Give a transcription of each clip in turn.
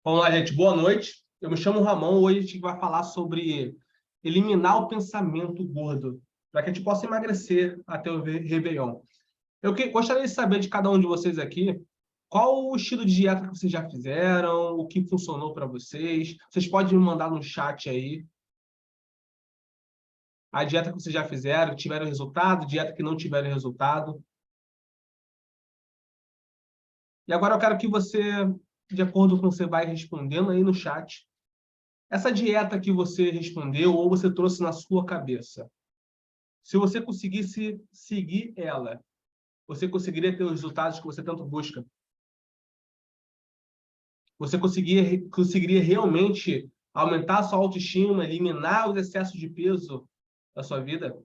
Vamos lá, gente. Boa noite. Eu me chamo Ramon. Hoje a gente vai falar sobre eliminar o pensamento gordo, para que a gente possa emagrecer até o Réveillon. Gostaria de saber de cada um de vocês aqui qual o estilo de dieta que vocês já fizeram, o que funcionou para vocês. Vocês podem me mandar no chat aí a dieta que vocês já fizeram, que tiveram resultado, dieta que não tiveram resultado. E agora eu quero que você, de acordo com o que você vai respondendo aí no chat, essa dieta que você respondeu ou você trouxe na sua cabeça, se você conseguisse seguir ela, você conseguiria ter os resultados que você tanto busca? Você conseguiria realmente aumentar a sua autoestima, eliminar os excessos de peso da sua vida?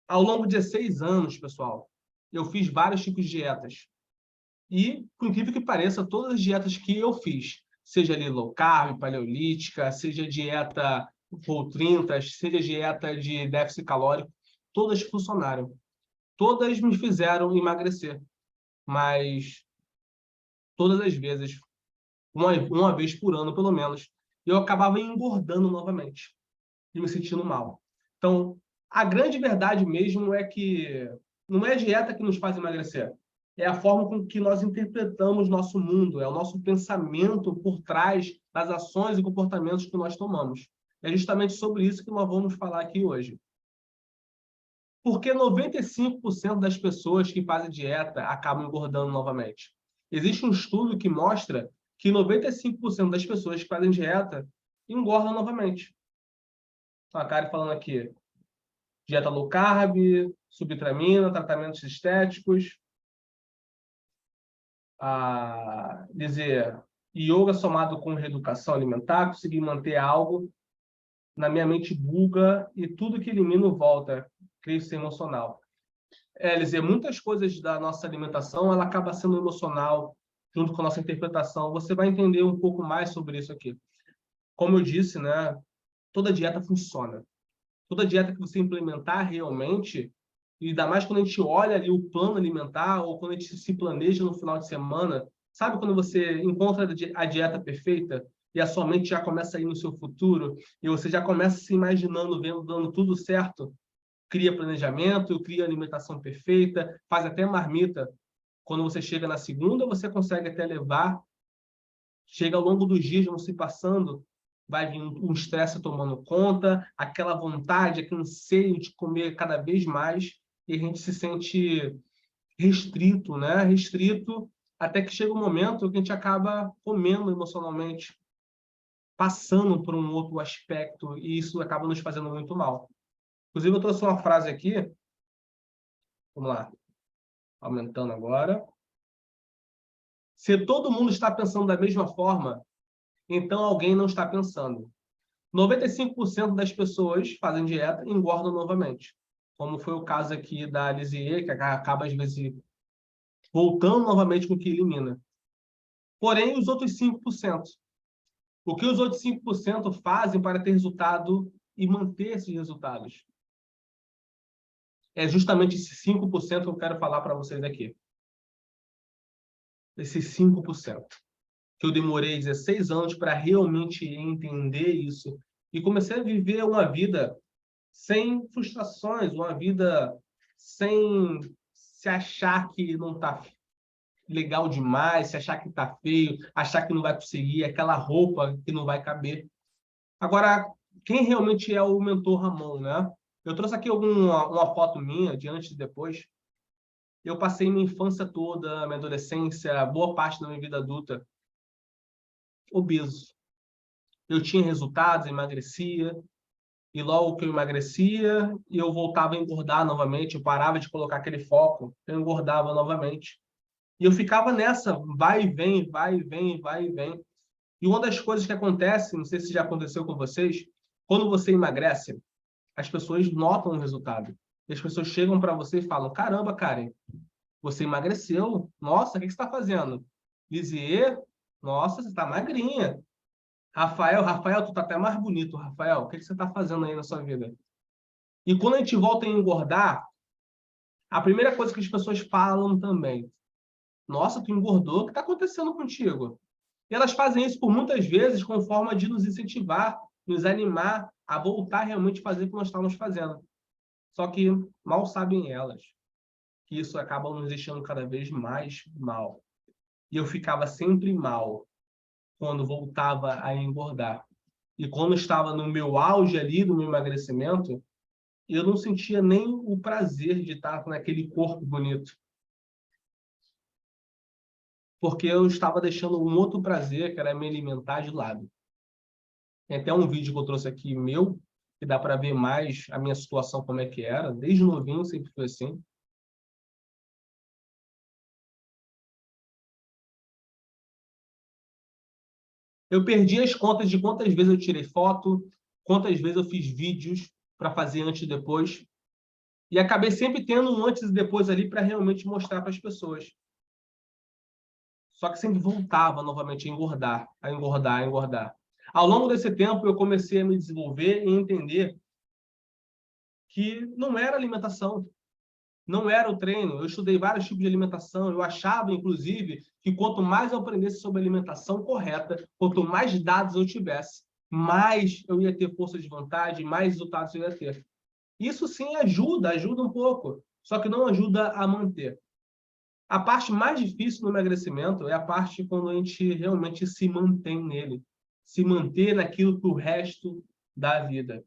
Ao longo de 16 anos, pessoal, eu fiz vários tipos de dietas. E, por incrível que pareça, todas as dietas que eu fiz, seja ali low carb, paleolítica, seja dieta Whole 30, seja dieta de déficit calórico, todas funcionaram. Todas me fizeram emagrecer, mas todas as vezes, uma vez por ano pelo menos, eu acabava engordando novamente e me sentindo mal. Então, a grande verdade mesmo é que não é a dieta que nos faz emagrecer, é a forma com que nós interpretamos nosso mundo, é o nosso pensamento por trás das ações e comportamentos que nós tomamos. É justamente sobre isso que nós vamos falar aqui hoje. Porque 95% das pessoas que fazem dieta acabam engordando novamente. Existe um estudo que mostra que 95% das pessoas que fazem dieta engordam novamente. A Kari falando aqui, dieta low carb, subtramina, tratamentos estéticos. Dizer, yoga somado com reeducação alimentar, conseguir manter algo na minha mente buga e tudo que elimino volta, crise emocional. Dizer, muitas coisas da nossa alimentação, ela acaba sendo emocional, junto com a nossa interpretação. Você vai entender um pouco mais sobre isso aqui. Como eu disse, né, toda dieta funciona. Toda dieta que você implementar realmente, e ainda mais quando a gente olha ali o plano alimentar, ou quando a gente se planeja no final de semana, sabe quando você encontra a dieta perfeita e a sua mente já começa a ir no seu futuro, e você já começa se imaginando, vendo, dando tudo certo, cria planejamento, cria alimentação perfeita, faz até marmita. Quando você chega na segunda, você consegue até levar, chega ao longo dos dias, vão se passando, vai vir um estresse tomando conta, aquela vontade, aquele anseio de comer cada vez mais, e a gente se sente restrito, né? Restrito, até que chega um momento que a gente acaba comendo emocionalmente, passando por um outro aspecto, e isso acaba nos fazendo muito mal. Inclusive, eu trouxe uma frase aqui, vamos lá, aumentando agora. Se todo mundo está pensando da mesma forma, então alguém não está pensando. 95% das pessoas fazem dieta e engordam novamente. Como foi o caso aqui da Lisier, que acaba, às vezes, voltando novamente com o que elimina. Porém, os outros 5%. O que os outros 5% fazem para ter resultado e manter esses resultados? É justamente esse 5% que eu quero falar para vocês aqui. Esses 5%. Que eu demorei 16 anos para realmente entender isso. E comecei a viver uma vida sem frustrações, uma vida sem se achar que não está legal demais, se achar que está feio, achar que não vai conseguir, aquela roupa que não vai caber. Agora, quem realmente é o mentor Ramon, né? Eu trouxe aqui uma foto minha, de antes e depois. Eu passei minha infância toda, minha adolescência, boa parte da minha vida adulta, obeso. Eu tinha resultados, emagrecia, e logo que eu emagrecia, eu voltava a engordar novamente, eu parava de colocar aquele foco, eu engordava novamente. E eu ficava nessa, vai e vem, vai e vem, vai e vem. E uma das coisas que acontece, não sei se já aconteceu com vocês, quando você emagrece, as pessoas notam o resultado. E as pessoas chegam para você e falam, caramba, Karen, você emagreceu. Nossa, o que você está fazendo? Lisier, nossa, você está magrinha. Rafael, tu tá até mais bonito, Rafael. O que você está fazendo aí na sua vida? E quando a gente volta a engordar, a primeira coisa que as pessoas falam também, nossa, tu engordou, o que está acontecendo contigo? E elas fazem isso por muitas vezes com forma de nos incentivar, nos animar a voltar realmente a fazer o que nós estávamos fazendo. Só que mal sabem elas que isso acaba nos deixando cada vez mais mal. E eu ficava sempre mal quando voltava a engordar. E quando estava no meu auge ali, no meu emagrecimento, eu não sentia nem o prazer de estar naquele corpo bonito. Porque eu estava deixando um outro prazer, que era me alimentar, de lado. Tem até um vídeo que eu trouxe aqui meu, que dá para ver mais a minha situação, como é que era. Desde novinho sempre foi assim. Eu perdi as contas de quantas vezes eu tirei foto, quantas vezes eu fiz vídeos para fazer antes e depois. E acabei sempre tendo um antes e depois ali para realmente mostrar para as pessoas. Só que sempre voltava novamente a engordar, a engordar, a engordar. Ao longo desse tempo, eu comecei a me desenvolver e entender que não era alimentação, não era o treino. Eu estudei vários tipos de alimentação. Eu achava, inclusive, que quanto mais eu aprendesse sobre alimentação correta, quanto mais dados eu tivesse, mais eu ia ter força de vontade, mais resultados eu ia ter. Isso sim ajuda, ajuda um pouco, só que não ajuda a manter. A parte mais difícil no emagrecimento é a parte quando a gente realmente se mantém nele, se manter naquilo para o resto da vida.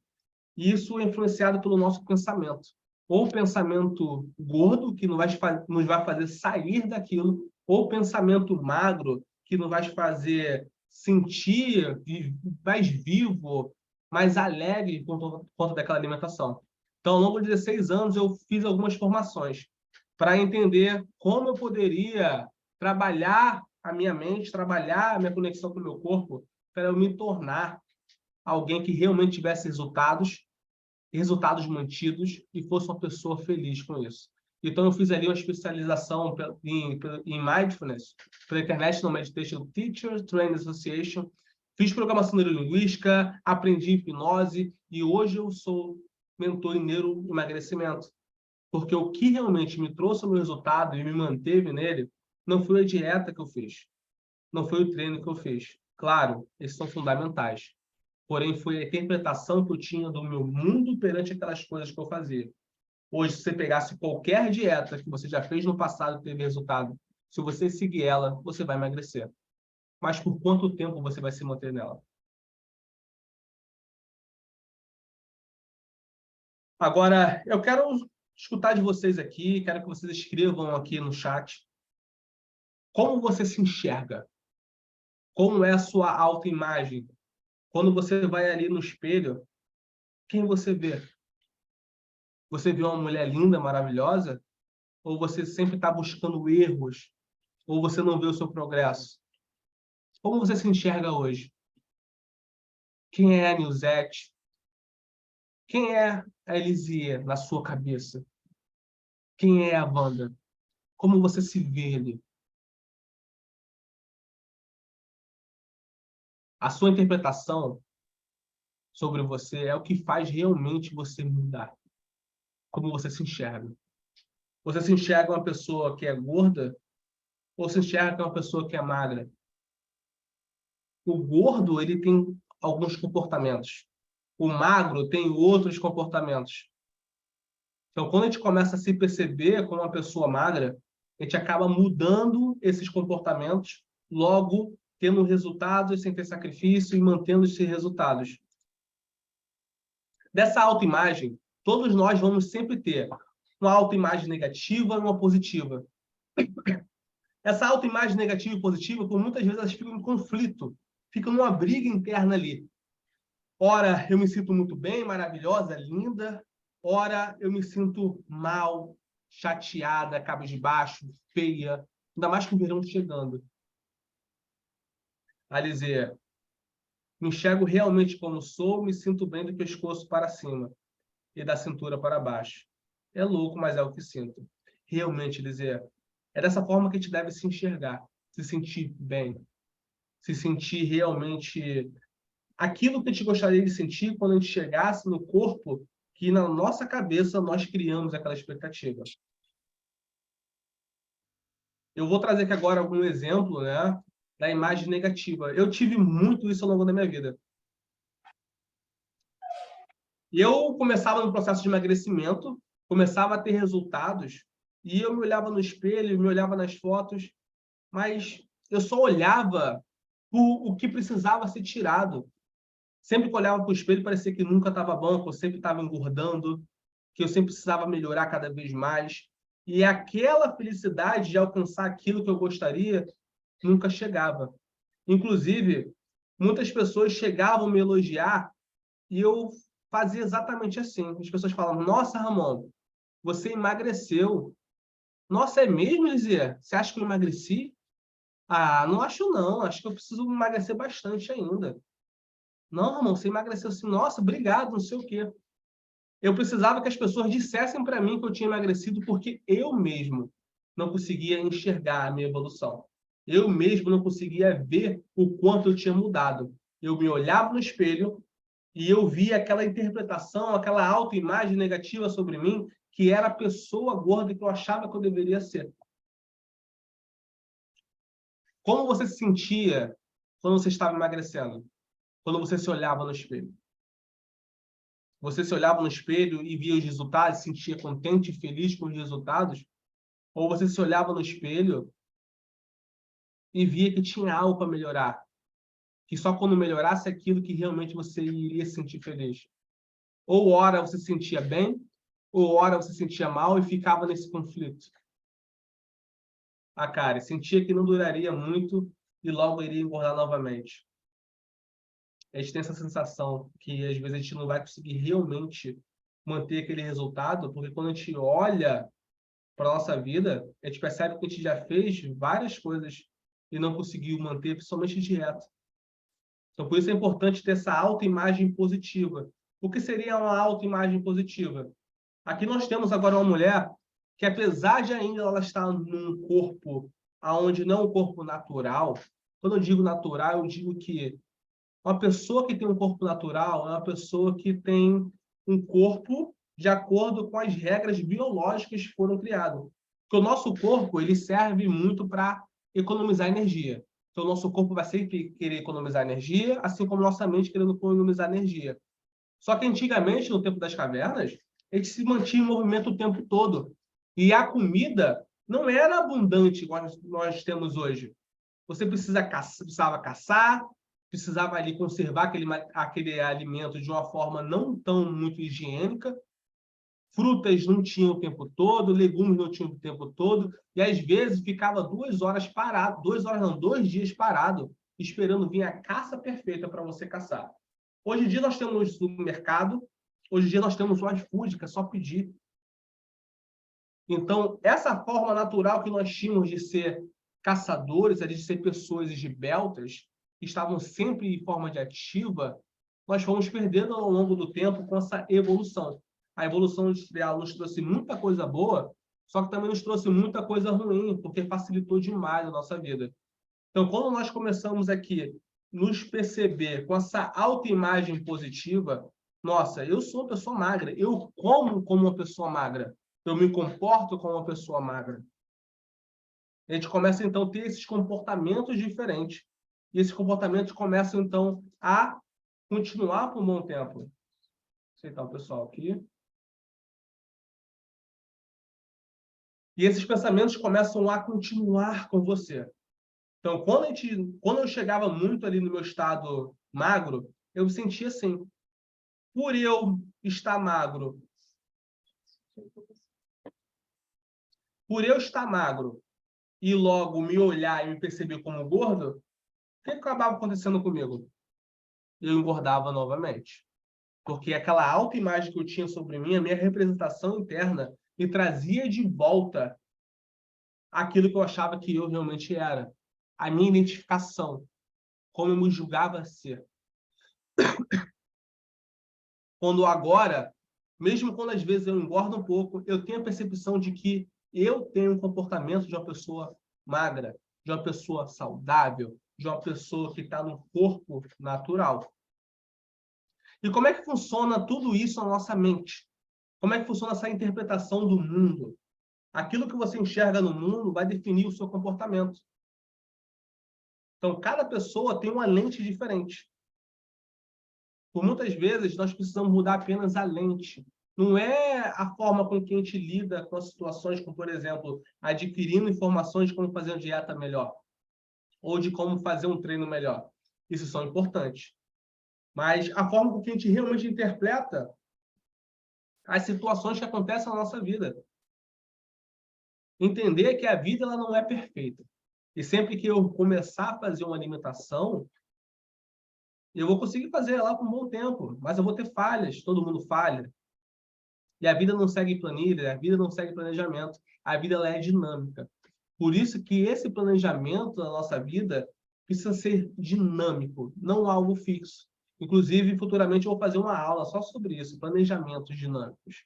E isso é influenciado pelo nosso pensamento. Ou pensamento gordo, que nos vai fazer sair daquilo, ou pensamento magro, que nos vai fazer sentir mais vivo, mais alegre por conta daquela alimentação. Então, ao longo de 16 anos, eu fiz algumas formações para entender como eu poderia trabalhar a minha mente, trabalhar a minha conexão com o meu corpo, para eu me tornar alguém que realmente tivesse resultados mantidos e fosse uma pessoa feliz com isso. Então, eu fiz ali uma especialização em Mindfulness pela International Meditation Teachers Training Association. Fiz programação neurolinguística, aprendi hipnose e hoje eu sou mentor em neuroemagrecimento. Porque o que realmente me trouxe o meu resultado e me manteve nele não foi a dieta que eu fiz, não foi o treino que eu fiz. Claro, esses são fundamentais. Porém, foi a interpretação que eu tinha do meu mundo perante aquelas coisas que eu fazia. Hoje, se você pegasse qualquer dieta que você já fez no passado e teve resultado, se você seguir ela, você vai emagrecer. Mas por quanto tempo você vai se manter nela? Agora, eu quero escutar de vocês aqui, quero que vocês escrevam aqui no chat como você se enxerga, como é a sua autoimagem. Quando você vai ali no espelho, quem você vê? Você vê uma mulher linda, maravilhosa? Ou você sempre está buscando erros? Ou você não vê o seu progresso? Como você se enxerga hoje? Quem é a Nilzete? Quem é a Elisier na sua cabeça? Quem é a Wanda? Como você se vê ali? A sua interpretação sobre você é o que faz realmente você mudar. Como você se enxerga. Você se enxerga uma pessoa que é gorda ou se enxerga uma pessoa que é magra? O gordo, ele tem alguns comportamentos. O magro tem outros comportamentos. Então, quando a gente começa a se perceber como uma pessoa magra, a gente acaba mudando esses comportamentos, logo tendo resultados sem ter sacrifício e mantendo esses resultados. Dessa autoimagem, todos nós vamos sempre ter uma autoimagem negativa e uma positiva. Essa autoimagem negativa e positiva, por muitas vezes, elas ficam em conflito, ficam numa briga interna ali. Ora, eu me sinto muito bem, maravilhosa, linda. Ora, eu me sinto mal, chateada, cabisbaixo, feia. Ainda mais com o verão chegando. Alizé, me enxergo realmente como sou, me sinto bem do pescoço para cima e da cintura para baixo. É louco, mas é o que sinto. Realmente, Alizé, é dessa forma que a gente deve se enxergar, se sentir bem, se sentir realmente aquilo que a gente gostaria de sentir quando a gente chegasse no corpo que na nossa cabeça nós criamos aquela expectativa. Eu vou trazer aqui agora algum exemplo, né? da imagem negativa. Eu tive muito isso ao longo da minha vida. E eu começava no processo de emagrecimento, começava a ter resultados, e eu me olhava no espelho, me olhava nas fotos, mas eu só olhava o que precisava ser tirado. Sempre que eu olhava para o espelho, parecia que nunca estava bom, que eu sempre estava engordando, que eu sempre precisava melhorar cada vez mais. E aquela felicidade de alcançar aquilo que eu gostaria nunca chegava. Inclusive, muitas pessoas chegavam a me elogiar e eu fazia exatamente assim. As pessoas falavam: Nossa, Ramon, você emagreceu. Nossa, é mesmo, Lizia? Você acha que eu emagreci? Ah, não acho não. Acho que eu preciso emagrecer bastante ainda. Não, Ramon, você emagreceu assim. Nossa, obrigado, não sei o quê. Eu precisava que as pessoas dissessem para mim que eu tinha emagrecido porque eu mesmo não conseguia enxergar a minha evolução. Eu mesmo não conseguia ver o quanto eu tinha mudado. Eu me olhava no espelho e eu via aquela interpretação, aquela autoimagem negativa sobre mim, que era a pessoa gorda que eu achava que eu deveria ser. Como você se sentia quando você estava emagrecendo? Quando você se olhava no espelho? Você se olhava no espelho e via os resultados, se sentia contente e feliz com os resultados? Ou você se olhava no espelho e via que tinha algo para melhorar? Que só quando melhorasse aquilo que realmente você iria se sentir feliz? Ou ora você se sentia bem, ou ora você se sentia mal e ficava nesse conflito. Ah, cara, sentia que não duraria muito e logo iria engordar novamente. A gente tem essa sensação que às vezes a gente não vai conseguir realmente manter aquele resultado, porque quando a gente olha para a nossa vida, a gente percebe que a gente já fez várias coisas e não conseguiu manter, principalmente dieta. Então, por isso é importante ter essa autoimagem positiva. O que seria uma autoimagem positiva? Aqui nós temos agora uma mulher que, apesar de ainda ela estar num corpo onde não é um corpo natural, quando eu digo natural, eu digo que uma pessoa que tem um corpo natural é uma pessoa que tem um corpo de acordo com as regras biológicas que foram criadas. Porque o nosso corpo ele serve muito para economizar energia. Então, o nosso corpo vai sempre querer economizar energia, assim como nossa mente querendo economizar energia. Só que antigamente, no tempo das cavernas, a gente se mantinha em movimento o tempo todo. E a comida não era abundante igual nós temos hoje. Você precisava caçar, precisava ali conservar aquele alimento de uma forma não tão muito higiênica. Frutas não tinham o tempo todo, legumes não tinham o tempo todo, e às vezes ficava 2 horas parado, 2 horas não, 2 dias parado, esperando vir a caça perfeita para você caçar. Hoje em dia nós temos o mercado, hoje em dia nós temos o iFood, que é só pedir. Então, essa forma natural que nós tínhamos de ser caçadores, de ser pessoas esbeltas, que estavam sempre em forma de ativa, nós fomos perdendo ao longo do tempo com essa evolução. A evolução industrial nos trouxe muita coisa boa, só que também nos trouxe muita coisa ruim, porque facilitou demais a nossa vida. Então, quando nós começamos aqui nos perceber com essa autoimagem positiva, nossa, eu sou uma pessoa magra, eu como uma pessoa magra, eu me comporto como uma pessoa magra. A gente começa, então, a ter esses comportamentos diferentes. E esses comportamentos começam, então, a continuar por um bom tempo. Vou aceitar o pessoal aqui. E esses pensamentos começam a continuar com você. Então, quando eu chegava muito ali no meu estado magro, eu me sentia assim. Por eu estar magro, por eu estar magro e logo me olhar e me perceber como gordo, o que acabava acontecendo comigo? Eu engordava novamente. Porque aquela autoimagem que eu tinha sobre mim, a minha representação interna, me trazia de volta aquilo que eu achava que eu realmente era. A minha identificação, como eu me julgava ser. Quando agora, mesmo quando às vezes eu engordo um pouco, eu tenho a percepção de que eu tenho um comportamento de uma pessoa magra, de uma pessoa saudável, de uma pessoa que está no corpo natural. E como é que funciona tudo isso na nossa mente? Como é que funciona essa interpretação do mundo? Aquilo que você enxerga no mundo vai definir o seu comportamento. Então, cada pessoa tem uma lente diferente. Por muitas vezes, nós precisamos mudar apenas a lente. Não é a forma com que a gente lida com as situações, como, por exemplo, adquirindo informações de como fazer uma dieta melhor, ou de como fazer um treino melhor. Isso são importantes. Mas a forma com que a gente realmente interpreta as situações que acontecem na nossa vida. Entender que a vida ela não é perfeita. E sempre que eu começar a fazer uma alimentação, eu vou conseguir fazer ela por um bom tempo, mas eu vou ter falhas, todo mundo falha. E a vida não segue planilha, a vida não segue planejamento, a vida ela é dinâmica. Por isso que esse planejamento da nossa vida precisa ser dinâmico, não algo fixo. Inclusive, futuramente eu vou fazer uma aula só sobre isso, planejamentos dinâmicos.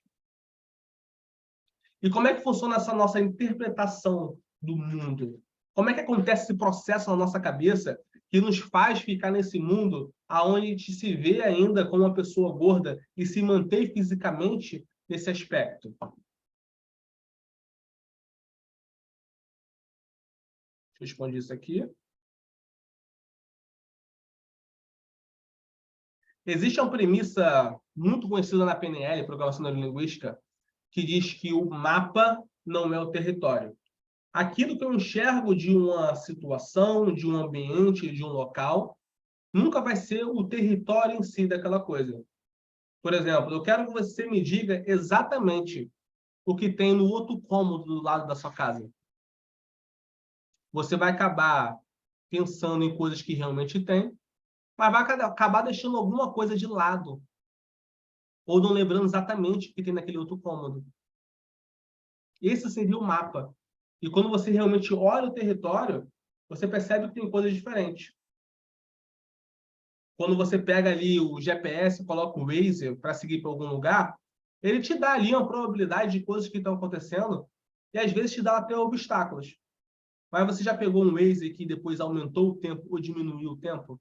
E como é que funciona essa nossa interpretação do mundo? Como é que acontece esse processo na nossa cabeça que nos faz ficar nesse mundo aonde a gente se vê ainda como uma pessoa gorda e se mantém fisicamente nesse aspecto? Deixa eu responder isso aqui. Existe uma premissa muito conhecida na PNL, Programação Neurolinguística, que diz que o mapa não é o território. Aquilo que eu enxergo de uma situação, de um ambiente, de um local, nunca vai ser o território em si daquela coisa. Por exemplo, eu quero que você me diga exatamente o que tem no outro cômodo do lado da sua casa. Você vai acabar pensando em coisas que realmente tem, mas vai acabar deixando alguma coisa de lado, ou não lembrando exatamente o que tem naquele outro cômodo. Esse seria o mapa. E quando você realmente olha o território, você percebe que tem coisas diferentes. Quando você pega ali o GPS, coloca o Waze para seguir para algum lugar, ele te dá ali uma probabilidade de coisas que estão acontecendo e às vezes te dá até obstáculos. Mas você já pegou um Waze que depois aumentou o tempo ou diminuiu o tempo?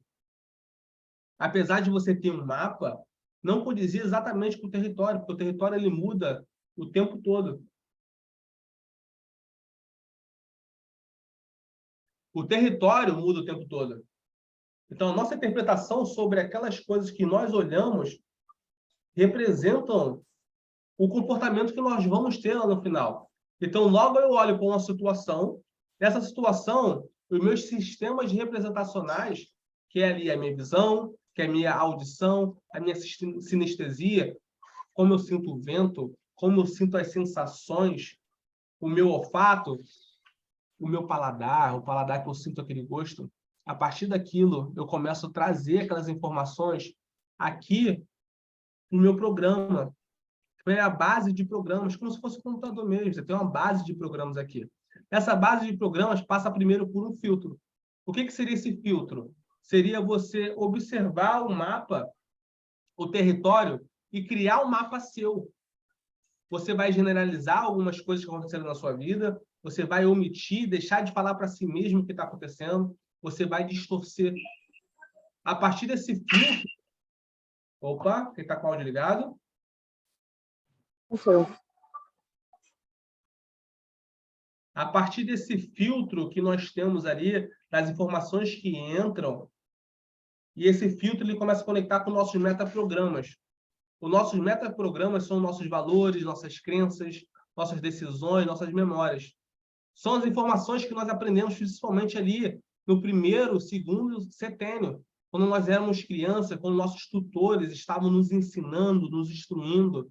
Apesar de você ter um mapa, não condizia exatamente com o território, porque o território ele muda o tempo todo. O território muda o tempo todo. Então, a nossa interpretação sobre aquelas coisas que nós olhamos representam o comportamento que nós vamos ter lá no final. Então, logo eu olho para uma situação, nessa situação, os meus sistemas representacionais, que é ali a minha visão, que é a minha audição, a minha sinestesia, como eu sinto o vento, como eu sinto as sensações, o meu olfato, o meu paladar, o paladar que eu sinto aquele gosto, a partir daquilo eu começo a trazer aquelas informações aqui no meu programa. É a base de programas, como se fosse um computador mesmo. Você tem uma base de programas aqui. Essa base de programas passa primeiro por um filtro. O que seria esse filtro? Seria você observar o mapa, o território, e criar um mapa seu. Você vai generalizar algumas coisas que aconteceram na sua vida, você vai omitir, deixar de falar para si mesmo o que está acontecendo, você vai distorcer. A partir desse filtro... Opa, quem está com o áudio ligado? A partir desse filtro que nós temos ali, das informações que entram, e esse filtro ele começa a conectar com nossos metaprogramas. Os nossos metaprogramas são nossos valores, nossas crenças, nossas decisões, nossas memórias. São as informações que nós aprendemos principalmente ali no primeiro, segundo setênio, quando nós éramos crianças, quando nossos tutores estavam nos ensinando, nos instruindo.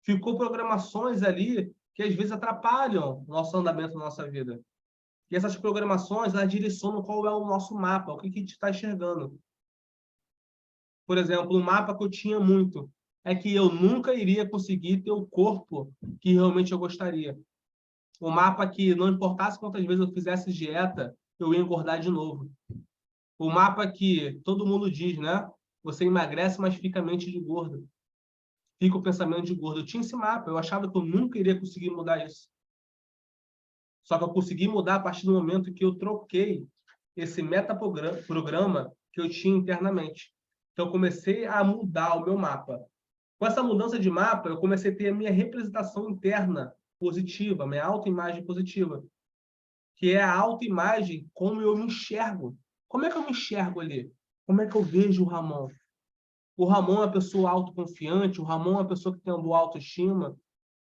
Ficou programações ali que às vezes atrapalham o nosso andamento na nossa vida. E essas programações, elas direcionam qual é o nosso mapa, o que a gente está enxergando. Por exemplo, um mapa que eu tinha muito é que eu nunca iria conseguir ter o corpo que realmente eu gostaria. Um mapa que não importasse quantas vezes eu fizesse dieta, eu ia engordar de novo. O mapa que todo mundo diz, né? Você emagrece, mas fica a mente de gordo. Fica o pensamento de gordo. Eu tinha esse mapa, eu achava que eu nunca iria conseguir mudar isso. Só que eu consegui mudar a partir do momento que eu troquei esse metaprograma que eu tinha internamente. Então, eu comecei a mudar o meu mapa. Com essa mudança de mapa, eu comecei a ter a minha representação interna positiva, a minha autoimagem positiva, que é a autoimagem como eu me enxergo. Como é que eu me enxergo ali? Como é que eu vejo o Ramon? O Ramon é uma pessoa autoconfiante, o Ramon é uma pessoa que tem uma boa autoestima,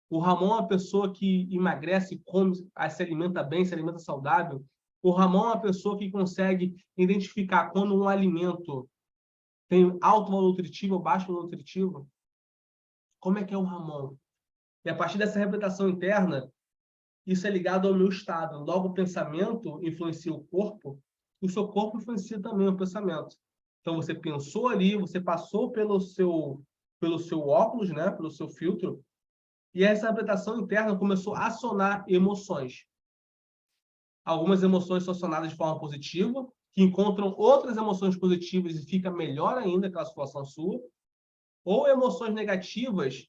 o Ramon é uma pessoa que emagrece, come, se alimenta bem, se alimenta saudável. O Ramon é uma pessoa que consegue identificar quando um alimento tem alto valor nutritivo ou baixo valor nutritivo. Como é que é o Ramon? E a partir dessa representação interna, isso é ligado ao meu estado. Logo, o pensamento influencia o corpo, e o seu corpo influencia também o pensamento. Então, você pensou ali, você passou pelo seu óculos, né, pelo seu filtro, e essa interpretação interna começou a acionar emoções. Algumas emoções são acionadas de forma positiva, que encontram outras emoções positivas e fica melhor ainda aquela situação sua, ou emoções negativas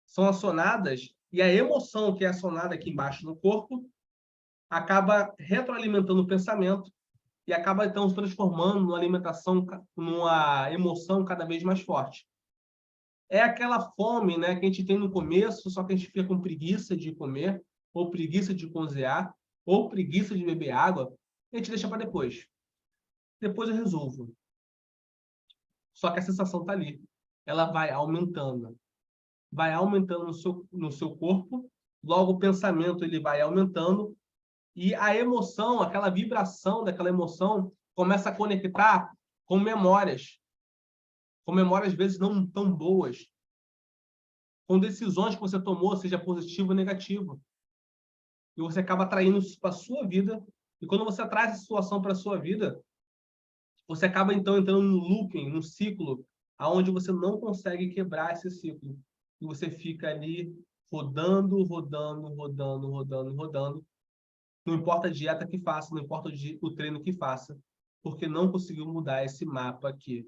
são acionadas e a emoção que é acionada aqui embaixo no corpo acaba retroalimentando o pensamento e acaba, então, se transformando numa alimentação, numa emoção cada vez mais forte. É aquela fome, né, que a gente tem no começo, só que a gente fica com preguiça de comer, ou preguiça de cozinhar, ou preguiça de beber água, e a gente deixa para depois. Depois eu resolvo. Só que a sensação está ali. Ela vai aumentando no seu corpo, logo o pensamento ele vai aumentando, e a emoção, aquela vibração daquela emoção, começa a conectar com memórias às vezes não tão boas, com decisões que você tomou, seja positivo ou negativo. E você acaba atraindo isso para a sua vida, e quando você traz essa situação para a sua vida, você acaba então entrando num looping, num ciclo, aonde você não consegue quebrar esse ciclo. E você fica ali rodando, rodando, rodando, rodando, rodando. Não importa a dieta que faça, não importa o treino que faça, porque não conseguiu mudar esse mapa aqui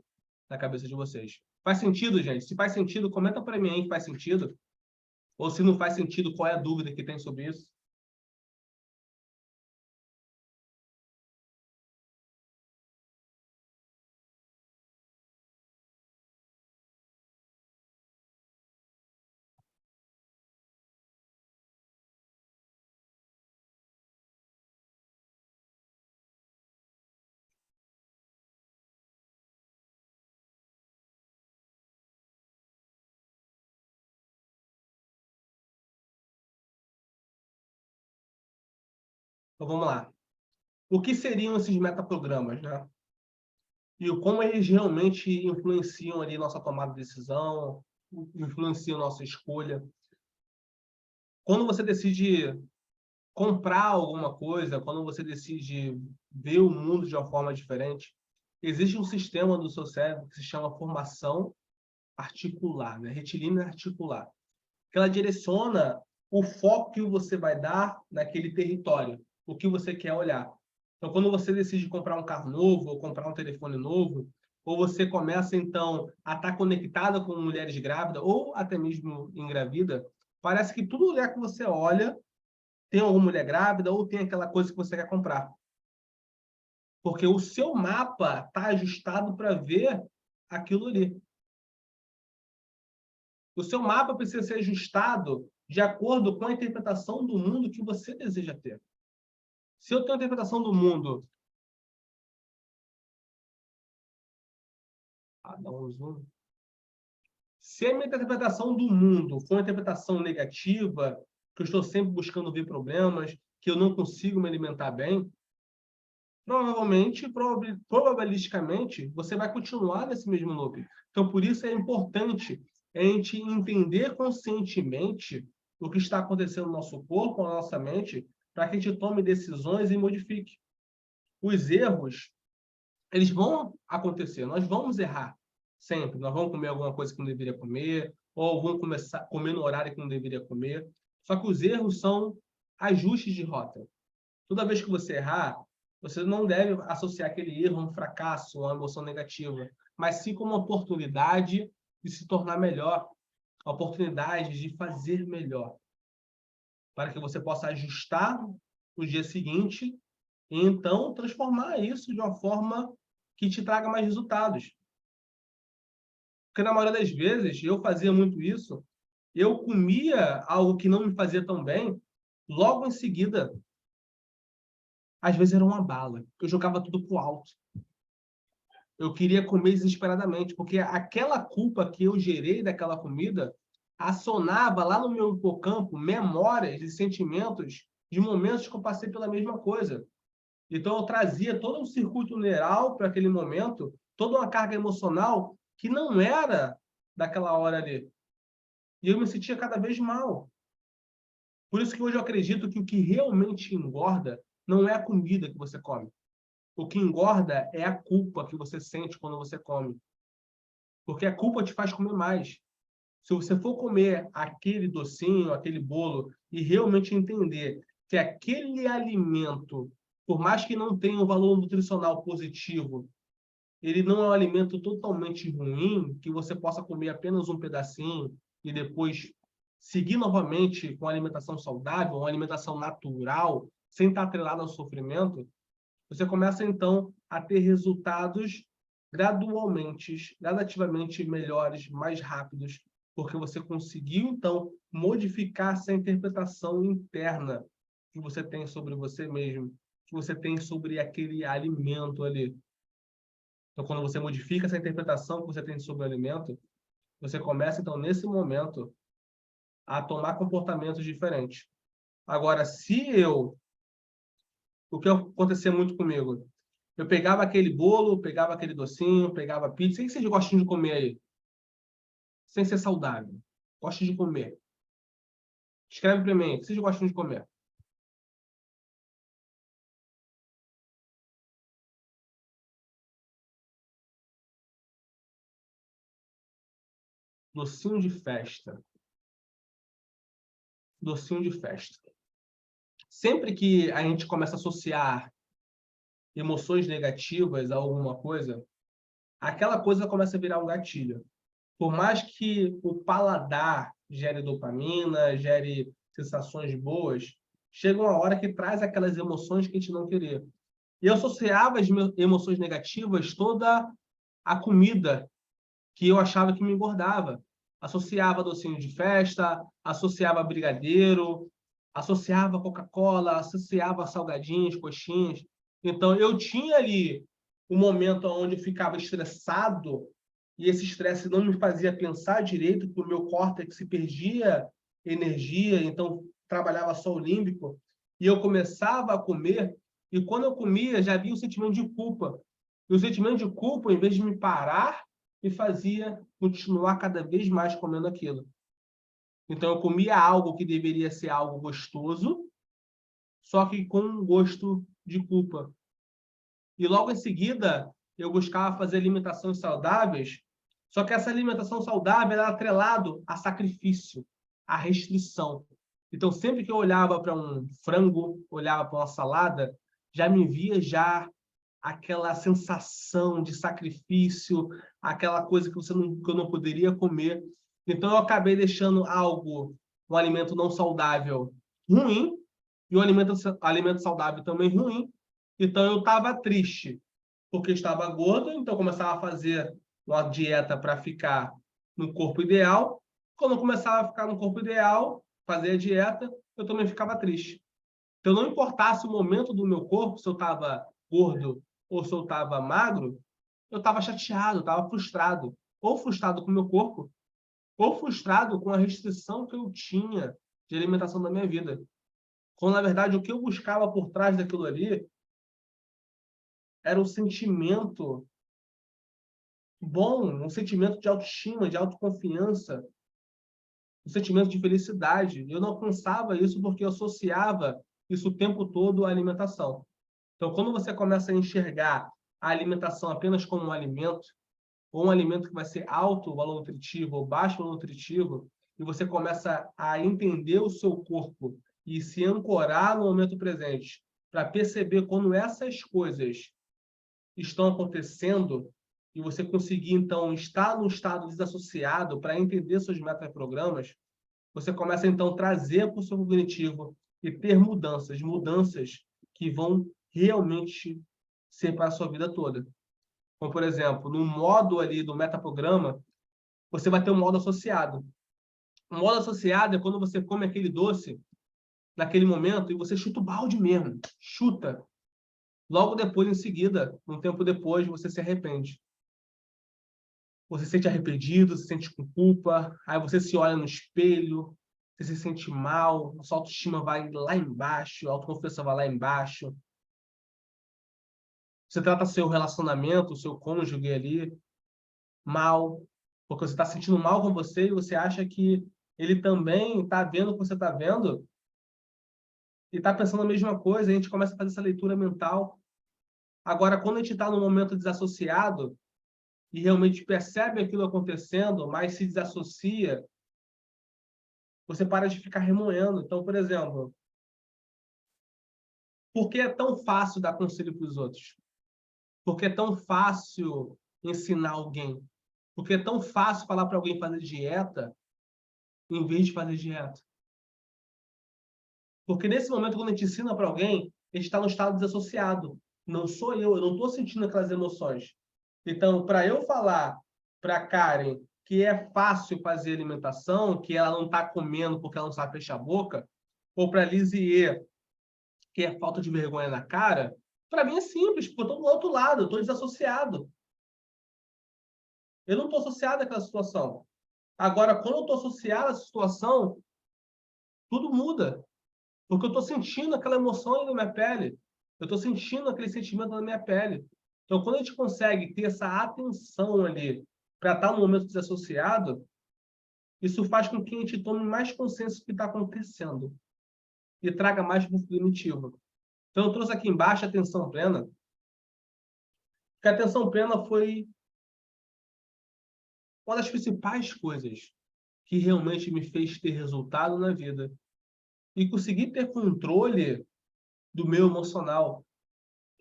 na cabeça de vocês. Faz sentido, gente? Se faz sentido, comenta para mim aí que faz sentido. Ou se não faz sentido, qual é a dúvida que tem sobre isso? Então vamos lá. O que seriam esses metaprogramas, né? E como eles realmente influenciam ali nossa tomada de decisão, influenciam nossa escolha. Quando você decide comprar alguma coisa, quando você decide ver o mundo de uma forma diferente, existe um sistema do seu cérebro que se chama formação articular, né? Retilínea articular, que ela direciona o foco que você vai dar naquele território, o que você quer olhar. Então, quando você decide comprar um carro novo ou comprar um telefone novo, ou você começa, então, a estar conectada com mulheres grávidas ou até mesmo engravida, parece que todo lugar que você olha tem alguma mulher grávida ou tem aquela coisa que você quer comprar. Porque o seu mapa está ajustado para ver aquilo ali. O seu mapa precisa ser ajustado de acordo com a interpretação do mundo que você deseja ter. Se eu tenho a interpretação do mundo... dá um zoom. Se a minha interpretação do mundo for uma interpretação negativa, que eu estou sempre buscando ver problemas, que eu não consigo me alimentar bem, provavelmente, probabilisticamente, você vai continuar nesse mesmo loop. Então, por isso é importante a gente entender conscientemente o que está acontecendo no nosso corpo, na nossa mente, para que a gente tome decisões e modifique. Os erros, eles vão acontecer, nós vamos errar sempre. Nós vamos comer alguma coisa que não deveria comer, ou vamos começar a comer no horário que não deveria comer. Só que os erros são ajustes de rota. Toda vez que você errar, você não deve associar aquele erro a um fracasso, a uma emoção negativa, mas sim como uma oportunidade de se tornar melhor, a oportunidade de fazer melhor, para que você possa ajustar no dia seguinte e então transformar isso de uma forma que te traga mais resultados. Porque na maioria das vezes, eu fazia muito isso, eu comia algo que não me fazia tão bem, logo em seguida, às vezes era uma bala. Eu jogava tudo pro alto. Eu queria comer desesperadamente, porque aquela culpa que eu gerei daquela comida acionava lá no meu hipocampo memórias e sentimentos de momentos que eu passei pela mesma coisa. Então, eu trazia todo um circuito neural para aquele momento, toda uma carga emocional que não era daquela hora ali. E eu me sentia cada vez mal. Por isso que hoje eu acredito que o que realmente engorda não é a comida que você come. O que engorda é a culpa que você sente quando você come. Porque a culpa te faz comer mais. Se você for comer aquele docinho, aquele bolo, e realmente entender que aquele alimento, por mais que não tenha um valor nutricional positivo, ele não é um alimento totalmente ruim, que você possa comer apenas um pedacinho e depois seguir novamente com a alimentação saudável, uma alimentação natural, sem estar atrelado ao sofrimento, você começa, então, a ter resultados gradualmente, gradativamente melhores, mais rápidos, porque você conseguiu, então, modificar essa interpretação interna que você tem sobre você mesmo, que você tem sobre aquele alimento ali. Então, quando você modifica essa interpretação que você tem sobre o alimento, você começa, então, nesse momento, a tomar comportamentos diferentes. Agora, o que acontecia muito comigo? Eu pegava aquele bolo, pegava aquele docinho, pegava pizza. O que vocês gostam de comer aí? Sem ser saudável. Gostam de comer. Escreve para mim. O que vocês gostam de comer? Docinho de festa. Docinho de festa. Sempre que a gente começa a associar emoções negativas a alguma coisa, aquela coisa começa a virar um gatilho. Por mais que o paladar gere dopamina, gere sensações boas, chega uma hora que traz aquelas emoções que a gente não queria. E eu associava as emoções negativas toda a comida que eu achava que me engordava. Associava docinho de festa, associava brigadeiro, associava Coca-Cola, associava salgadinhos, coxinhas. Então, eu tinha ali um momento onde eu ficava estressado e esse estresse não me fazia pensar direito, porque o meu córtex se perdia energia, então trabalhava só o límbico. E eu começava a comer, e quando eu comia, já havia o sentimento de culpa. E o sentimento de culpa, em vez de me parar, me fazia continuar cada vez mais comendo aquilo. Então, eu comia algo que deveria ser algo gostoso, só que com um gosto de culpa. E logo em seguida, eu buscava fazer alimentações saudáveis, só que essa alimentação saudável era atrelado a sacrifício, a restrição. Então, sempre que eu olhava para um frango, olhava para uma salada, já me via já aquela sensação de sacrifício, aquela coisa que que eu não poderia comer. Então, eu acabei deixando um alimento não saudável, ruim, e um alimento saudável também ruim. Então, eu estava triste, porque estava gordo, então eu começava a fazer uma dieta para ficar no corpo ideal. Quando eu começava a ficar no corpo ideal, fazer a dieta, eu também ficava triste. Então, não importasse o momento do meu corpo, se eu estava gordo ou se eu estava magro, eu estava chateado, estava frustrado. Ou frustrado com o meu corpo, ou frustrado com a restrição que eu tinha de alimentação da minha vida. Quando, na verdade, o que eu buscava por trás daquilo ali era um sentimento bom, um sentimento de autoestima, de autoconfiança, um sentimento de felicidade. Eu não alcançava isso porque eu associava isso o tempo todo à alimentação. Então, quando você começa a enxergar a alimentação apenas como um alimento, ou um alimento que vai ser alto valor nutritivo ou baixo valor nutritivo, e você começa a entender o seu corpo e se ancorar no momento presente, para perceber quando essas coisas estão acontecendo, e você conseguir, então, estar no estado desassociado para entender seus metaprogramas, você começa, então, a trazer para o seu cognitivo e ter mudanças que vão realmente ser para a sua vida toda. Como, por exemplo, no modo ali do metaprograma, você vai ter um modo associado. O modo associado é quando você come aquele doce naquele momento e você chuta o balde mesmo. Chuta. Logo depois, em seguida, um tempo depois, você se arrepende. você se sente arrependido, se sente com culpa, aí você se olha no espelho, você se sente mal, a sua autoestima vai lá embaixo, a autoconfiança vai lá embaixo. Você trata seu relacionamento, seu cônjuge ali mal, porque você está sentindo mal com você e você acha que ele também está vendo o que você está vendo e está pensando a mesma coisa, e a gente começa a fazer essa leitura mental. Agora, quando a gente está num momento desassociado e realmente percebe aquilo acontecendo, mas se desassocia, você para de ficar remoendo. Então, por exemplo, por que é tão fácil dar conselho para os outros? Por que é tão fácil ensinar alguém? Por que é tão fácil falar para alguém fazer dieta em vez de fazer dieta? Porque nesse momento, quando a gente ensina para alguém, a gente está no estado desassociado. Não sou eu não estou sentindo aquelas emoções. Então, para eu falar para a Karen que é fácil fazer alimentação, que ela não está comendo porque ela não sabe fechar a boca, ou para a Lisier, que é falta de vergonha na cara, para mim é simples, porque eu estou do outro lado, eu estou desassociado. Eu não estou associado àquela situação. Agora, quando eu estou associado à situação, tudo muda. Porque eu estou sentindo aquela emoção na minha pele. Eu estou sentindo aquele sentimento na minha pele. Então, quando a gente consegue ter essa atenção ali para estar no momento desassociado, isso faz com que a gente tome mais consciência do que está acontecendo e traga mais para o cognitivo. Então, eu trouxe aqui embaixo a atenção plena, porque a atenção plena foi uma das principais coisas que realmente me fez ter resultado na vida e conseguir ter controle do meu emocional,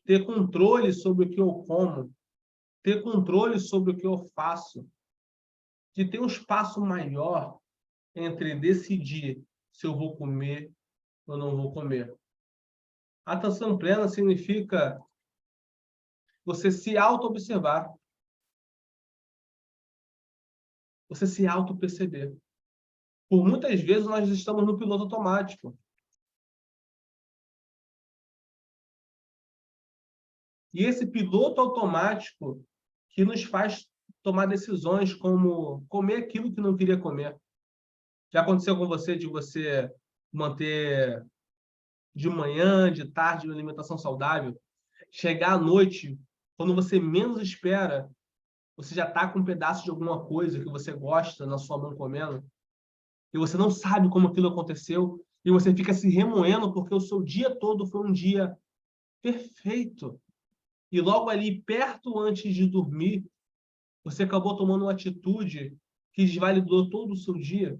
ter controle sobre o que eu como, ter controle sobre o que eu faço, de ter um espaço maior entre decidir se eu vou comer ou não vou comer. Atenção plena significa você se auto-observar, você se auto-perceber. Por muitas vezes nós estamos no piloto automático. E esse piloto automático que nos faz tomar decisões como comer aquilo que não queria comer. Já aconteceu com você de você manter de manhã, de tarde, uma alimentação saudável? Chegar à noite, quando você menos espera, você já está com um pedaço de alguma coisa que você gosta na sua mão comendo, e você não sabe como aquilo aconteceu, e você fica se remoendo porque o seu dia todo foi um dia perfeito. E logo ali, perto antes de dormir, você acabou tomando uma atitude que desvalidou todo o seu dia.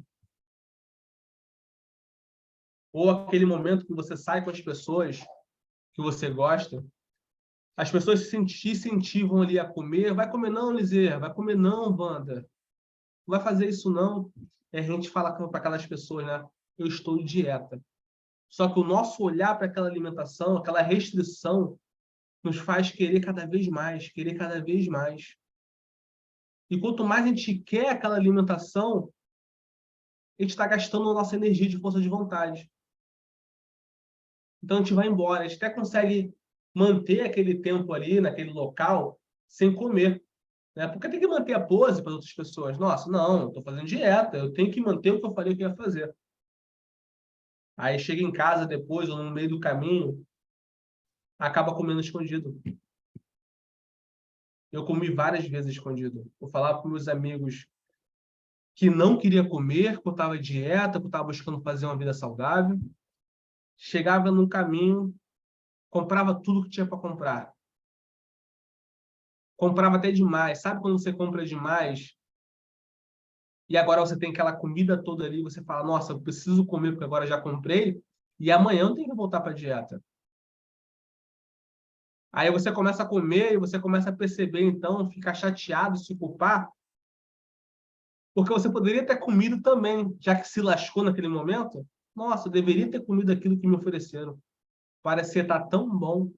Ou aquele momento que você sai com as pessoas que você gosta, as pessoas se incentivam ali a comer. Vai comer não, Lizer. Vai comer não, Wanda. Não vai fazer isso não. E a gente fala para aquelas pessoas, né? Eu estou em dieta. Só que o nosso olhar para aquela alimentação, aquela restrição, nos faz querer cada vez mais, querer cada vez mais. E quanto mais a gente quer aquela alimentação, a gente está gastando a nossa energia de força de vontade. Então a gente vai embora. A gente até consegue manter aquele tempo ali, naquele local, sem comer. Né? Porque tem que manter a pose para outras pessoas. Nossa, não, eu estou fazendo dieta, eu tenho que manter o que eu falei que ia fazer. Aí chega em casa depois, ou no meio do caminho, acaba comendo escondido. Eu comi várias vezes escondido. Eu falava para meus amigos que não queria comer, que eu estava dieta, que eu estava buscando fazer uma vida saudável. Chegava no caminho, comprava tudo que tinha para comprar. Comprava até demais. Sabe quando você compra demais e agora você tem aquela comida toda ali, você fala, nossa, eu preciso comer porque agora já comprei e amanhã eu tenho que voltar para a dieta. Aí você começa a comer e você começa a perceber, então, ficar chateado, se culpar, porque você poderia ter comido também, já que se lascou naquele momento. Nossa, eu deveria ter comido aquilo que me ofereceram. Parecia estar tão bom.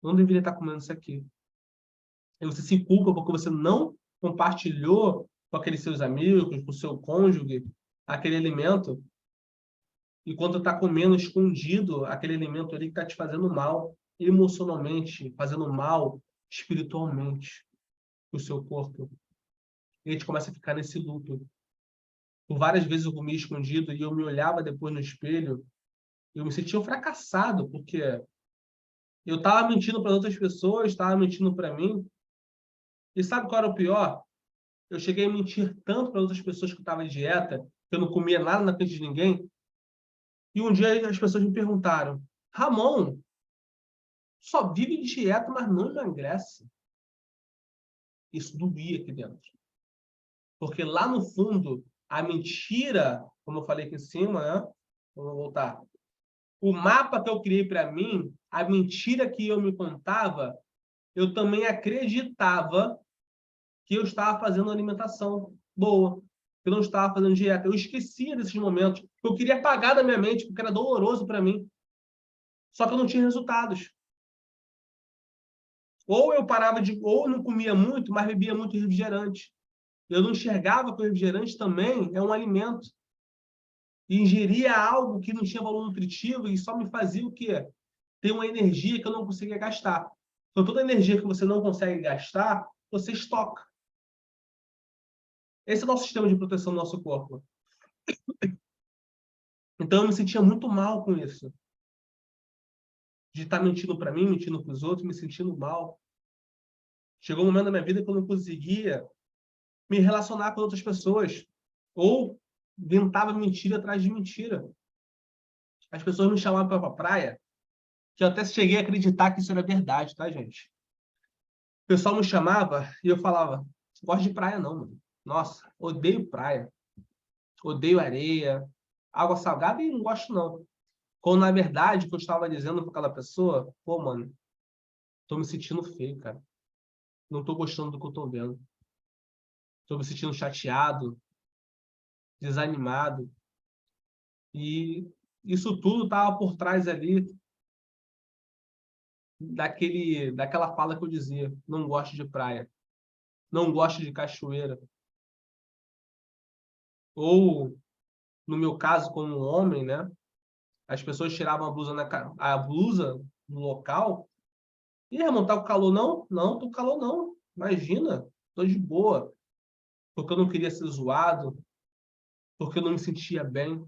Não deveria estar comendo isso aqui. E você se culpa porque você não compartilhou com aqueles seus amigos, com o seu cônjuge, aquele alimento. E quando está comendo escondido aquele alimento ali que está te fazendo mal emocionalmente, fazendo mal espiritualmente o seu corpo. e a gente começa a ficar nesse luto. Por várias vezes eu comia escondido e eu me olhava depois no espelho, eu me sentia um fracassado, porque eu estava mentindo para outras pessoas, estava mentindo para mim. E sabe qual era o pior? Eu cheguei a mentir tanto para outras pessoas que eu estava em dieta, que eu não comia nada na frente de ninguém. E um dia as pessoas me perguntaram: Ramon, só vive de dieta, mas não emagrece. Isso doía aqui dentro. Porque lá no fundo, a mentira, como eu falei aqui em cima, né? Vamos voltar. O mapa que eu criei para mim, a mentira que eu me contava, eu também acreditava que eu estava fazendo uma alimentação boa, que eu não estava fazendo dieta. Eu esquecia desses momentos, eu queria apagar da minha mente, porque era doloroso para mim. Só que eu não tinha resultados. Ou eu parava de, ou não comia muito, mas bebia muito refrigerante. Eu não enxergava que o refrigerante também é um alimento. E ingeria algo que não tinha valor nutritivo e só me fazia o quê? Ter uma energia que eu não conseguia gastar. Então, toda energia que você não consegue gastar, você estoca. Esse é o nosso sistema de proteção do nosso corpo. Então, eu me sentia muito mal com isso. De estar mentindo para mim, mentindo para os outros, me sentindo mal. Chegou um momento da minha vida que eu não conseguia me relacionar com outras pessoas. Ou inventava mentira atrás de mentira. As pessoas me chamavam para ir para a praia, que eu até cheguei a acreditar que isso era verdade, tá, gente? O pessoal me chamava e eu falava: gosto de praia não, mano. Nossa, odeio praia. Odeio areia, água salgada e não gosto não. Quando, na verdade, o que eu estava dizendo para aquela pessoa, pô, mano, tô me sentindo feio, cara. Não tô gostando do que eu tô vendo. Tô me sentindo chateado, desanimado. E isso tudo tava por trás ali daquela fala que eu dizia: não gosto de praia, não gosto de cachoeira. Ou, no meu caso, como um homem, né? As pessoas tiravam a blusa no local. E, irmão, tá com calor não? Não, tô com calor não. Imagina, tô de boa. Porque eu não queria ser zoado, porque eu não me sentia bem.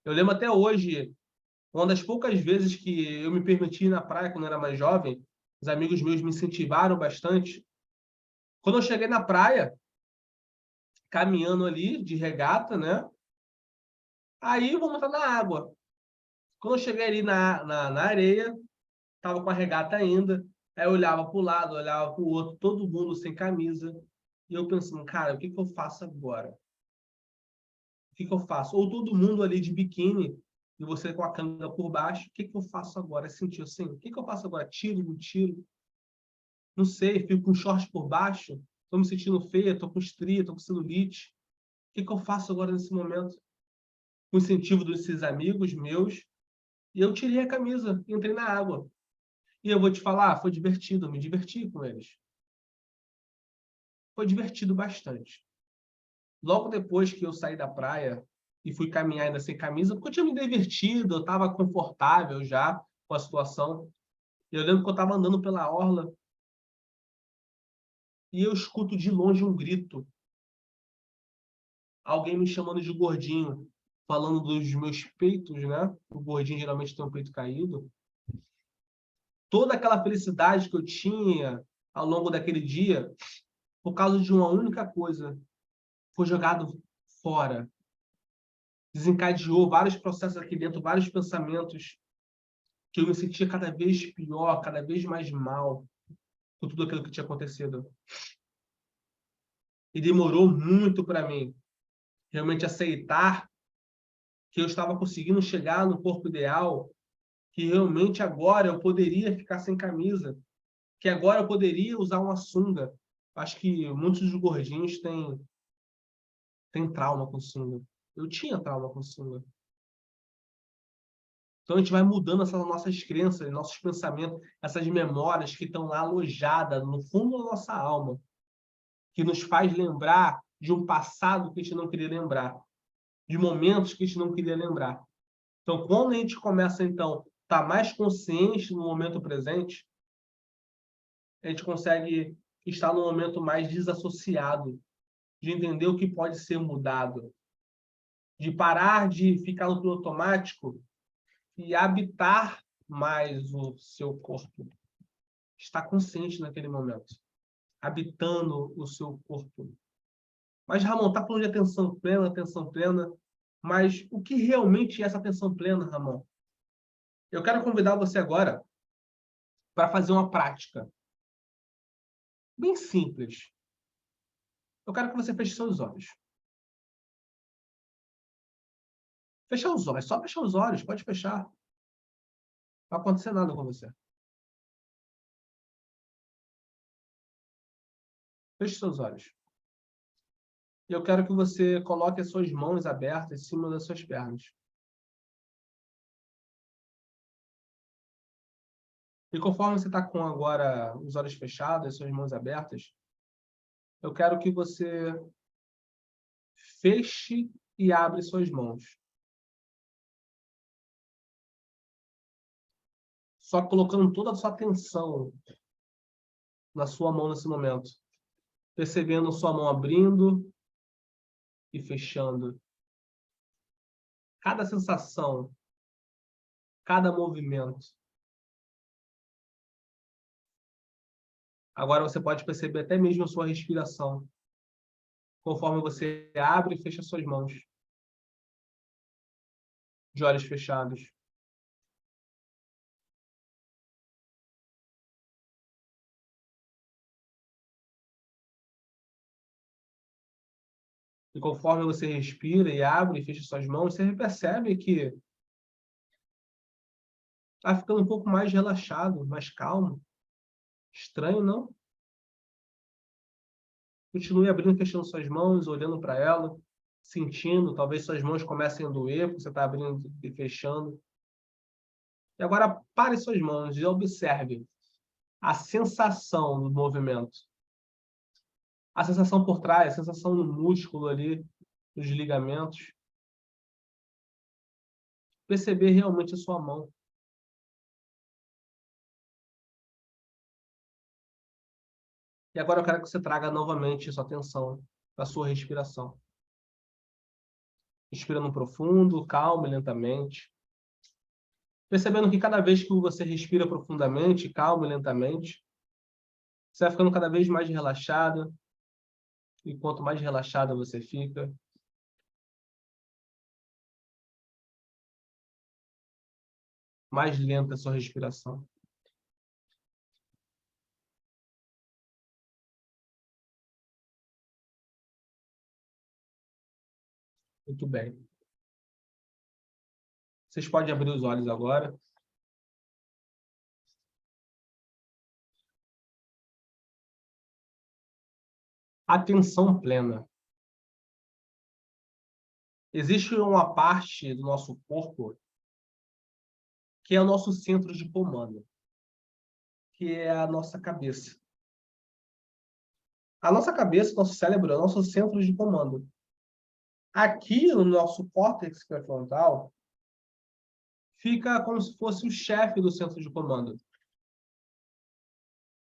Eu lembro até hoje, uma das poucas vezes que eu me permiti ir na praia quando eu era mais jovem, os amigos meus me incentivaram bastante. Quando eu cheguei na praia, caminhando ali de regata, né? Aí vamos entrar na água. Quando eu cheguei ali na areia, tava com a regata ainda. Aí eu olhava para o lado, olhava para o outro, todo mundo sem camisa. E eu pensando, cara, o que que eu faço agora? O que que eu faço? Ou todo mundo ali de biquíni e você com a câmera por baixo, o que que eu faço agora? Sentiu assim, o que que eu faço agora? Tiro, não tiro? Não sei, fico com short por baixo, tô me sentindo feia, tô com estria, tô com celulite. O que que eu faço agora nesse momento? Com o incentivo desses amigos meus, e eu tirei a camisa, entrei na água. E eu vou te falar, foi divertido, eu me diverti com eles. Foi divertido bastante. Logo depois que eu saí da praia e fui caminhar ainda sem camisa, porque eu tinha me divertido, eu estava confortável já com a situação. Eu lembro que eu estava andando pela orla e eu escuto de longe um grito. Alguém me chamando de gordinho, falando dos meus peitos, né? O gordinho geralmente tem um peito caído. Toda aquela felicidade que eu tinha ao longo daquele dia, por causa de uma única coisa, foi jogado fora. Desencadeou vários processos aqui dentro, vários pensamentos que eu me sentia cada vez pior, cada vez mais mal com tudo aquilo que tinha acontecido. E demorou muito para mim realmente aceitar que eu estava conseguindo chegar no corpo ideal, que realmente agora eu poderia ficar sem camisa, que agora eu poderia usar uma sunga. Acho que muitos dos gordinhos têm trauma com sunga. Eu tinha trauma com sunga. Então a gente vai mudando essas nossas crenças, nossos pensamentos, essas memórias que estão lá alojadas no fundo da nossa alma, que nos faz lembrar de um passado que a gente não queria lembrar, de momentos que a gente não queria lembrar. Então, quando a gente começa, então, a estar mais consciente no momento presente, a gente consegue está no momento mais desassociado, de entender o que pode ser mudado, de parar de ficar no piloto automático e habitar mais o seu corpo. Estar consciente naquele momento, habitando o seu corpo. Mas, Ramon, está falando de atenção plena, mas o que realmente é essa atenção plena, Ramon? Eu quero convidar você agora para fazer uma prática bem simples. Eu quero que você feche seus olhos. Fechar os olhos, só fechar os olhos, pode fechar. Não vai acontecer nada com você. Feche seus olhos. Eu quero que você coloque as suas mãos abertas em cima das suas pernas. E conforme você está com agora os olhos fechados, as suas mãos abertas, eu quero que você feche e abre suas mãos. Só colocando toda a sua atenção na sua mão nesse momento. Percebendo sua mão abrindo e fechando. Cada sensação, cada movimento. Agora você pode perceber até mesmo a sua respiração, conforme você abre e fecha suas mãos, de olhos fechados. E conforme você respira e abre e fecha suas mãos, você percebe que está ficando um pouco mais relaxado, mais calmo. Estranho, não? Continue abrindo e fechando suas mãos, olhando para ela, sentindo. Talvez suas mãos comecem a doer, porque você está abrindo e fechando. E agora pare suas mãos e observe a sensação do movimento. A sensação por trás, a sensação no músculo ali, nos ligamentos. Perceber realmente a sua mão. E agora eu quero que você traga novamente sua atenção para a sua respiração. Respirando profundo, calmo e lentamente. Percebendo que cada vez que você respira profundamente, calmo e lentamente, você vai ficando cada vez mais relaxada. E quanto mais relaxada você fica, mais lenta a sua respiração. Muito bem. Vocês podem abrir os olhos agora. Atenção plena. Existe uma parte do nosso corpo que é o nosso centro de comando, que é a nossa cabeça. A nossa cabeça, nosso cérebro, é o nosso centro de comando. Aqui no nosso córtex pré-frontal fica como se fosse o chefe do centro de comando.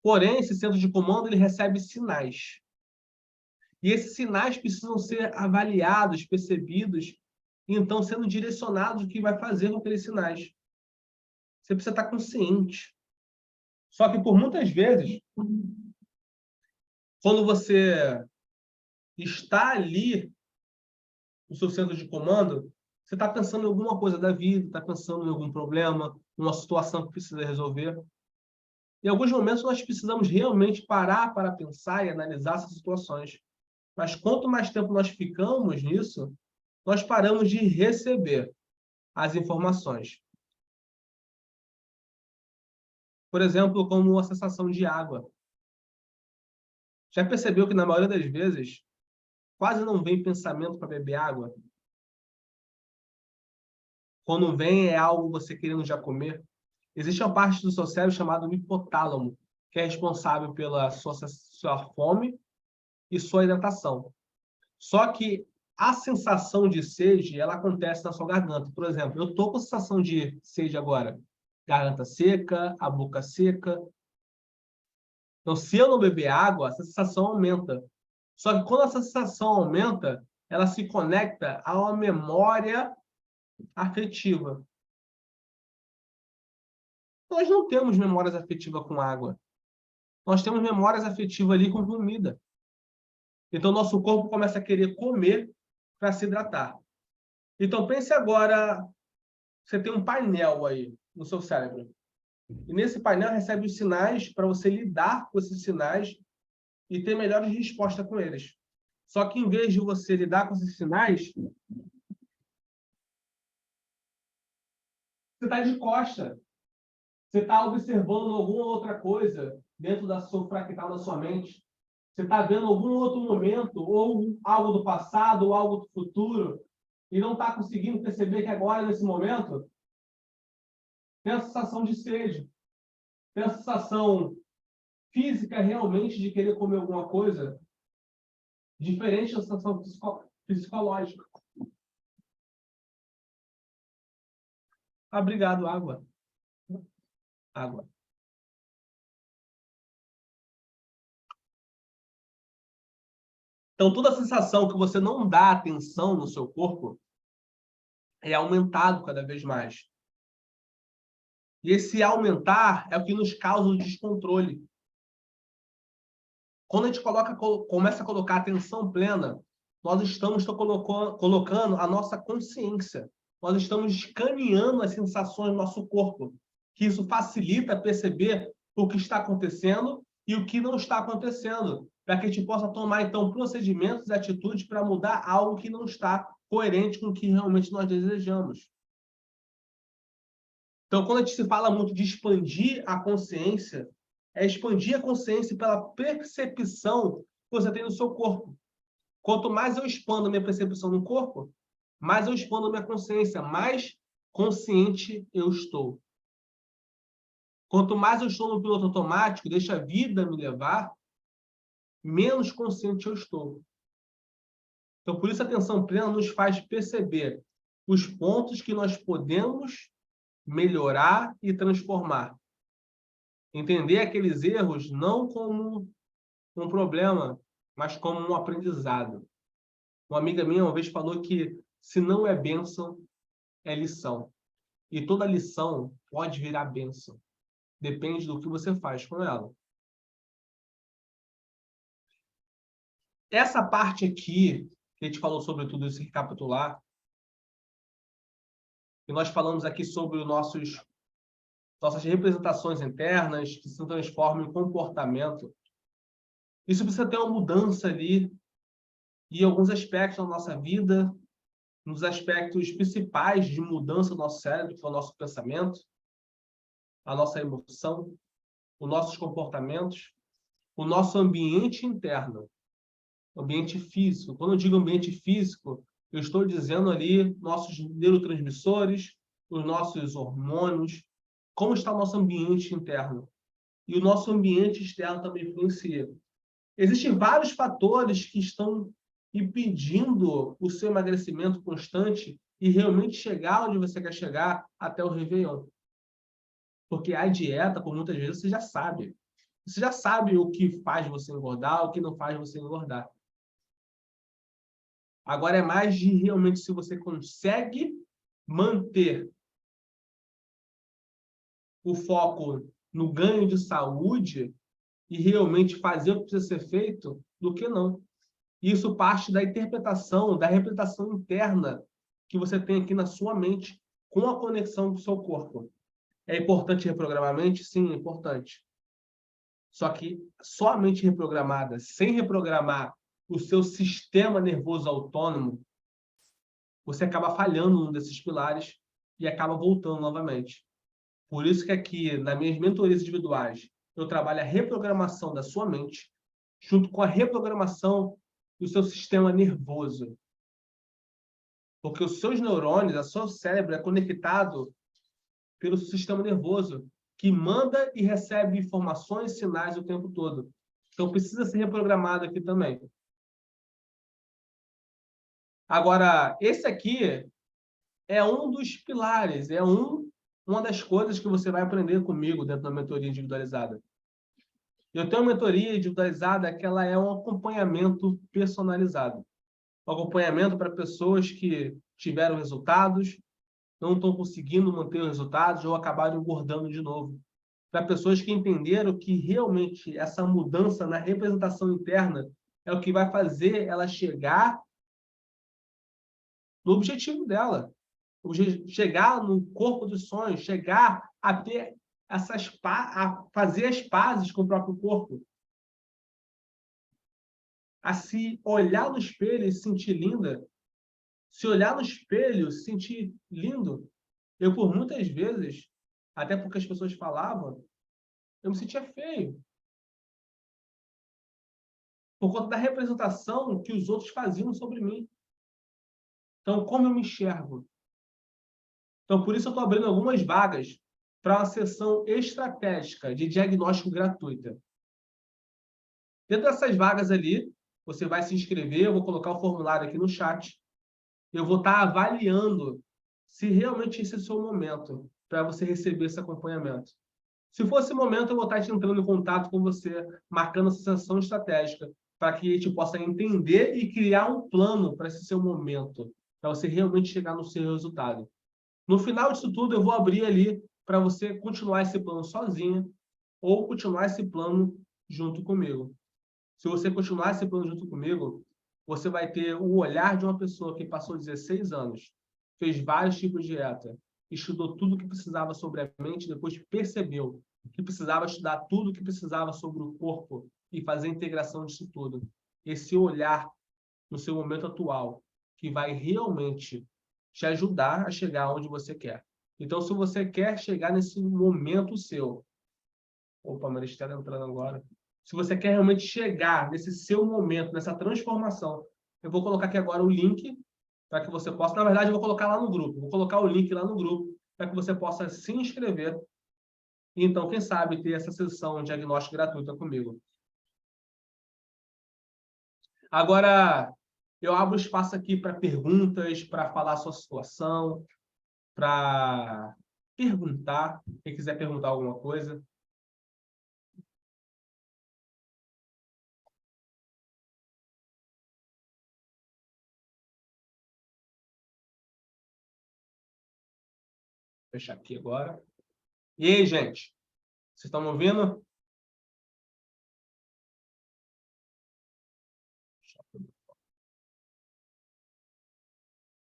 Porém, esse centro de comando ele recebe sinais. E esses sinais precisam ser avaliados, percebidos, e então sendo direcionados o que vai fazer com aqueles sinais. Você precisa estar consciente. Só que por muitas vezes, quando você está ali no seu centro de comando, você está pensando em alguma coisa da vida, está pensando em algum problema, uma situação que precisa resolver. Em alguns momentos, nós precisamos realmente parar para pensar e analisar essas situações. Mas quanto mais tempo nós ficamos nisso, nós paramos de receber as informações. Por exemplo, como a sensação de água. Já percebeu que, na maioria das vezes, quase não vem pensamento para beber água? Quando vem, é algo você querendo já comer. Existe uma parte do seu cérebro chamada hipotálamo, que é responsável pela sua fome e sua hidratação. Só que a sensação de sede, ela acontece na sua garganta. Por exemplo, eu estou com a sensação de sede agora. Garganta seca, a boca seca. Então, se eu não beber água, essa sensação aumenta. Só que quando essa sensação aumenta, ela se conecta a uma memória afetiva. Nós não temos memórias afetivas com água. Nós temos memórias afetivas ali com comida. Então, nosso corpo começa a querer comer para se hidratar. Então, pense agora, você tem um painel aí no seu cérebro. E nesse painel recebe os sinais para você lidar com esses sinais e ter melhores respostas com eles. Só que, em vez de você lidar com esses sinais, você está de costa. Você está observando alguma outra coisa dentro da sua fractal da sua mente. Você está vendo algum outro momento, ou algo do passado, ou algo do futuro, e não está conseguindo perceber que agora, nesse momento, tem a sensação de sede, tem a sensação física realmente de querer comer alguma coisa, diferente da sensação psicológica. Obrigado, água. Água. Então, toda a sensação que você não dá atenção no seu corpo é aumentado cada vez mais. E esse aumentar é o que nos causa o descontrole. Quando a gente começa a colocar atenção plena, nós estamos colocando a nossa consciência. Nós estamos escaneando as sensações do nosso corpo. Que isso facilita perceber o que está acontecendo e o que não está acontecendo, para que a gente possa tomar, então, procedimentos e atitudes para mudar algo que não está coerente com o que realmente nós desejamos. Então, quando a gente se fala muito de expandir a consciência, é expandir a consciência pela percepção que você tem no seu corpo. Quanto mais eu expando a minha percepção no corpo, mais eu expando a minha consciência, mais consciente eu estou. Quanto mais eu estou no piloto automático, deixa a vida me levar, menos consciente eu estou. Então, por isso, a atenção plena nos faz perceber os pontos que nós podemos melhorar e transformar. Entender aqueles erros não como um problema, mas como um aprendizado. Uma amiga minha uma vez falou que se não é bênção, é lição. E toda lição pode virar bênção. Depende do que você faz com ela. Essa parte aqui, que a gente falou sobre tudo isso, recapitular, e nós falamos aqui sobre nossas representações internas que se transformam em comportamento. Isso precisa ter uma mudança ali em alguns aspectos da nossa vida, nos aspectos principais de mudança do nosso cérebro, que é o nosso pensamento, a nossa emoção, os nossos comportamentos, o nosso ambiente interno, o ambiente físico. Quando eu digo ambiente físico, eu estou dizendo ali nossos neurotransmissores, os nossos hormônios, como está o nosso ambiente interno. E o nosso ambiente externo também influencia. Existem vários fatores que estão impedindo o seu emagrecimento constante e realmente chegar onde você quer chegar até o Réveillon. Porque a dieta, por muitas vezes, você já sabe. Você já sabe o que faz você engordar, o que não faz você engordar. Agora é mais de realmente se você consegue manter o foco no ganho de saúde e realmente fazer o que precisa ser feito, do que não. Isso parte da interpretação, da representação interna que você tem aqui na sua mente com a conexão do seu corpo. É importante reprogramar a mente? Sim, é importante. Só que só a mente reprogramada, sem reprogramar o seu sistema nervoso autônomo, você acaba falhando num desses pilares e acaba voltando novamente. Por isso que aqui, nas minhas mentorias individuais, eu trabalho a reprogramação da sua mente junto com a reprogramação do seu sistema nervoso. Porque os seus neurônios, o seu cérebro é conectado pelo sistema nervoso, que manda e recebe informações e sinais o tempo todo. Então, precisa ser reprogramado aqui também. Agora, esse aqui é um dos pilares, uma das coisas que você vai aprender comigo dentro da mentoria individualizada. Eu tenho uma mentoria individualizada que ela é um acompanhamento personalizado. Um acompanhamento para pessoas que tiveram resultados, não estão conseguindo manter os resultados ou acabaram engordando de novo. Para pessoas que entenderam que realmente essa mudança na representação interna é o que vai fazer ela chegar no objetivo dela. Chegar no corpo dos sonhos, chegar a ter a fazer as pazes com o próprio corpo, a se olhar no espelho e se sentir linda, se olhar no espelho, se sentir lindo. Eu, por muitas vezes, até porque as pessoas falavam, eu me sentia feio. Por conta da representação que os outros faziam sobre mim. Então, como eu me enxergo? Então, por isso eu estou abrindo algumas vagas para uma sessão estratégica de diagnóstico gratuita. Dentro dessas vagas ali, você vai se inscrever, eu vou colocar o formulário aqui no chat. Eu vou estar avaliando se realmente esse é o seu momento para você receber esse acompanhamento. Se for esse momento, eu vou estar entrando em contato com você, marcando essa sessão estratégica, para que a gente possa entender e criar um plano para esse seu momento, para você realmente chegar no seu resultado. No final disso tudo, eu vou abrir ali para você continuar esse plano sozinho ou continuar esse plano junto comigo. Se você continuar esse plano junto comigo, você vai ter o olhar de uma pessoa que passou 16 anos, fez vários tipos de dieta, estudou tudo o que precisava sobre a mente, depois percebeu que precisava estudar tudo o que precisava sobre o corpo e fazer a integração disso tudo. Esse olhar no seu momento atual, que vai realmente te ajudar a chegar onde você quer. Então, se você quer chegar nesse momento seu, opa, Maristela entrando agora. Se você quer realmente chegar nesse seu momento, nessa transformação, eu vou colocar aqui agora o link para que você possa... Na verdade, eu vou colocar lá no grupo. Vou colocar o link lá no grupo para que você possa se inscrever e, então, quem sabe, ter essa sessão de diagnóstico gratuita comigo. Agora, eu abro espaço aqui para perguntas, para falar a sua situação, para perguntar. Quem quiser perguntar alguma coisa. Vou fechar aqui agora. E aí, gente? Vocês estão me ouvindo?